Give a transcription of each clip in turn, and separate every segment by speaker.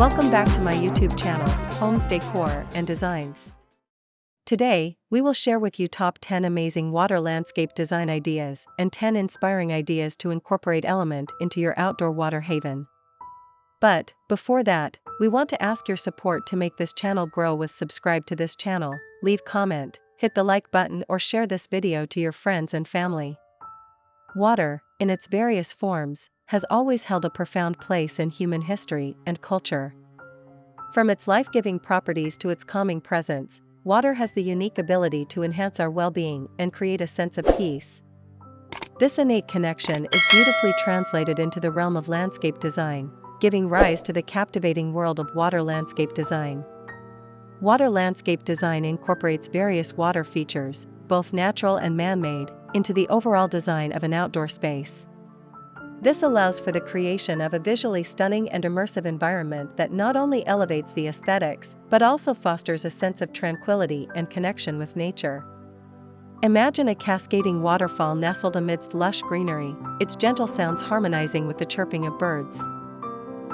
Speaker 1: Welcome back to my YouTube channel, Homes Decor and Designs. Today, we will share with you top 10 amazing water landscape design ideas and 10 inspiring ideas to incorporate element into your outdoor water haven. But, before that, we want to ask your support to make this channel grow with subscribe to this channel, leave comment, hit the like button or share this video to your friends and family. Water, in its various forms, has always held a profound place in human history and culture. From its life-giving properties to its calming presence, water has the unique ability to enhance our well-being and create a sense of peace. This innate connection is beautifully translated into the realm of landscape design, giving rise to the captivating world of water landscape design. Water landscape design incorporates various water features, both natural and man-made, into the overall design of an outdoor space. This allows for the creation of a visually stunning and immersive environment that not only elevates the aesthetics, but also fosters a sense of tranquility and connection with nature. Imagine a cascading waterfall nestled amidst lush greenery, its gentle sounds harmonizing with the chirping of birds.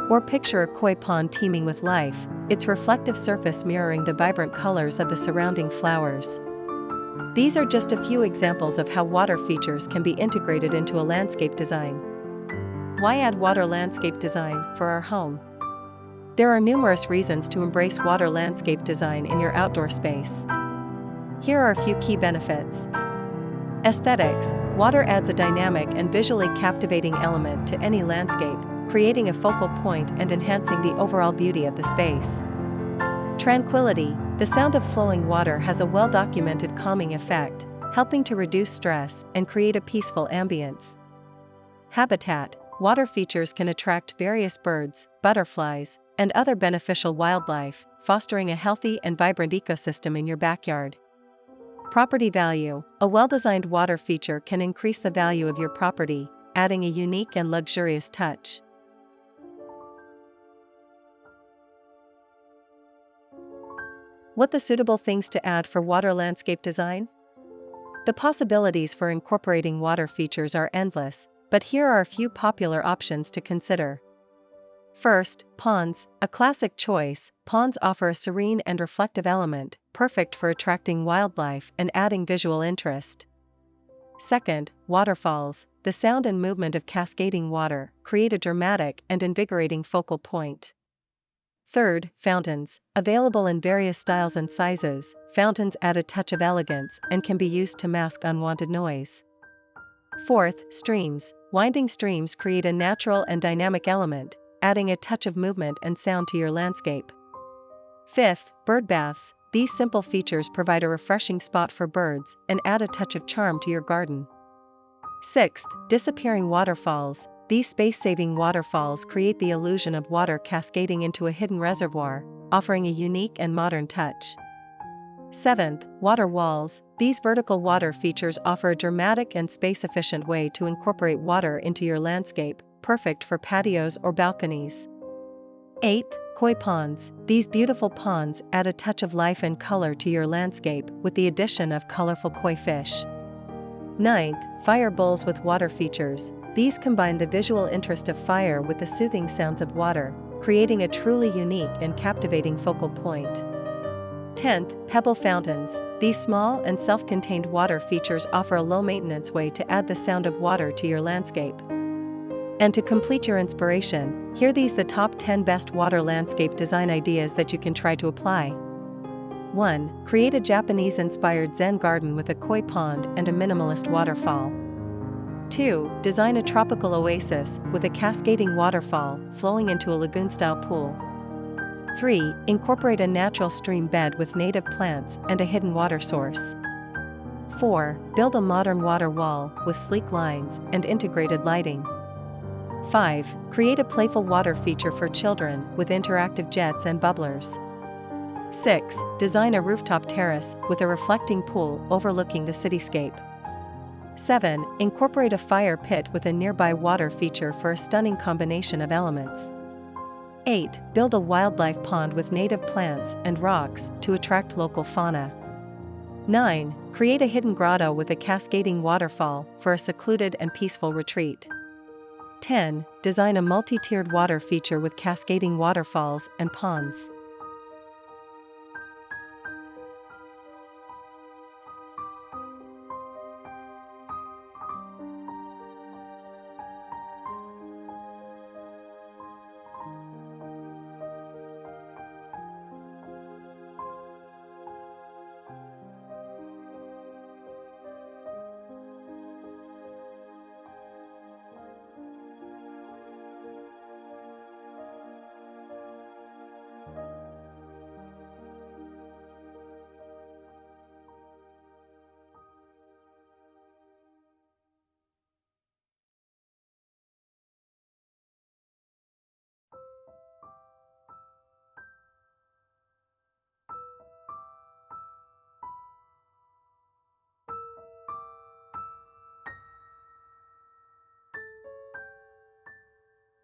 Speaker 1: Or picture a koi pond teeming with life, its reflective surface mirroring the vibrant colors of the surrounding flowers. These are just a few examples of how water features can be integrated into a landscape design. Why add water landscape design for our home? There are numerous reasons to embrace water landscape design in your outdoor space. Here are a few key benefits. Aesthetics. Water adds a dynamic and visually captivating element to any landscape, creating a focal point and enhancing the overall beauty of the space. Tranquility. The sound of flowing water has a well-documented calming effect, helping to reduce stress and create a peaceful ambience. Habitat. Water features can attract various birds, butterflies, and other beneficial wildlife, fostering a healthy and vibrant ecosystem in your backyard. Property value. A well-designed water feature can increase the value of your property, adding a unique and luxurious touch. What the suitable things to add for water landscape design? The possibilities for incorporating water features are endless, but here are a few popular options to consider. First, ponds, a classic choice. Ponds offer a serene and reflective element, perfect for attracting wildlife and adding visual interest. Second, waterfalls. The sound and movement of cascading water create a dramatic and invigorating focal point. Third, fountains. Available in various styles and sizes, fountains add a touch of elegance and can be used to mask unwanted noise. Fourth, streams. Winding streams create a natural and dynamic element, adding a touch of movement and sound to your landscape. Fifth, bird baths. These simple features provide a refreshing spot for birds and add a touch of charm to your garden. Sixth, disappearing waterfalls. These space-saving waterfalls create the illusion of water cascading into a hidden reservoir, offering a unique and modern touch. Seventh, water walls. These vertical water features offer a dramatic and space-efficient way to incorporate water into your landscape, perfect for patios or balconies. Eighth, koi ponds. These beautiful ponds add a touch of life and color to your landscape with the addition of colorful koi fish. Ninth, fire bowls with water features. These combine the visual interest of fire with the soothing sounds of water, creating a truly unique and captivating focal point. 10th, pebble fountains. These small and self-contained water features offer a low-maintenance way to add the sound of water to your landscape. And to complete your inspiration, here these the top 10 best water landscape design ideas that you can try to apply. 1. Create a Japanese-inspired Zen garden with a koi pond and a minimalist waterfall. 2. Design a tropical oasis with a cascading waterfall flowing into a lagoon-style pool. 3. Incorporate a natural stream bed with native plants and a hidden water source. 4. Build a modern water wall with sleek lines and integrated lighting. 5. Create a playful water feature for children with interactive jets and bubblers. 6. Design a rooftop terrace with a reflecting pool overlooking the cityscape. 7. Incorporate a fire pit with a nearby water feature for a stunning combination of elements. 8. Build a wildlife pond with native plants and rocks to attract local fauna. 9. Create a hidden grotto with a cascading waterfall for a secluded and peaceful retreat. 10. Design a multi-tiered water feature with cascading waterfalls and ponds.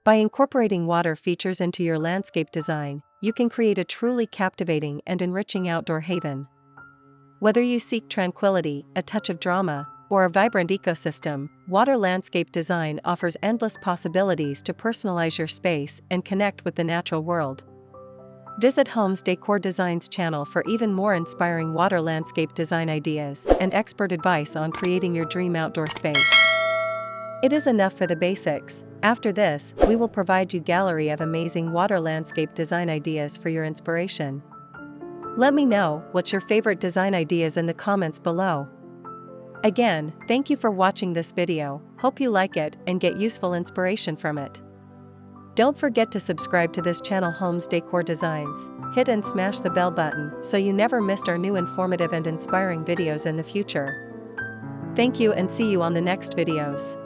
Speaker 1: By incorporating water features into your landscape design, you can create a truly captivating and enriching outdoor haven. Whether you seek tranquility, a touch of drama, or a vibrant ecosystem, water landscape design offers endless possibilities to personalize your space and connect with the natural world. Visit Homes Decor Designs channel for even more inspiring water landscape design ideas and expert advice on creating your dream outdoor space. It is enough for the basics. After this, we will provide you a gallery of amazing water landscape design ideas for your inspiration. Let me know what's your favorite design ideas in the comments below. Again, thank you for watching this video. Hope you like it and get useful inspiration from it. Don't forget to subscribe to this channel Homes Decor Designs. Hit and smash the bell button so you never missed our new informative and inspiring videos in the future. Thank you and see you on the next videos.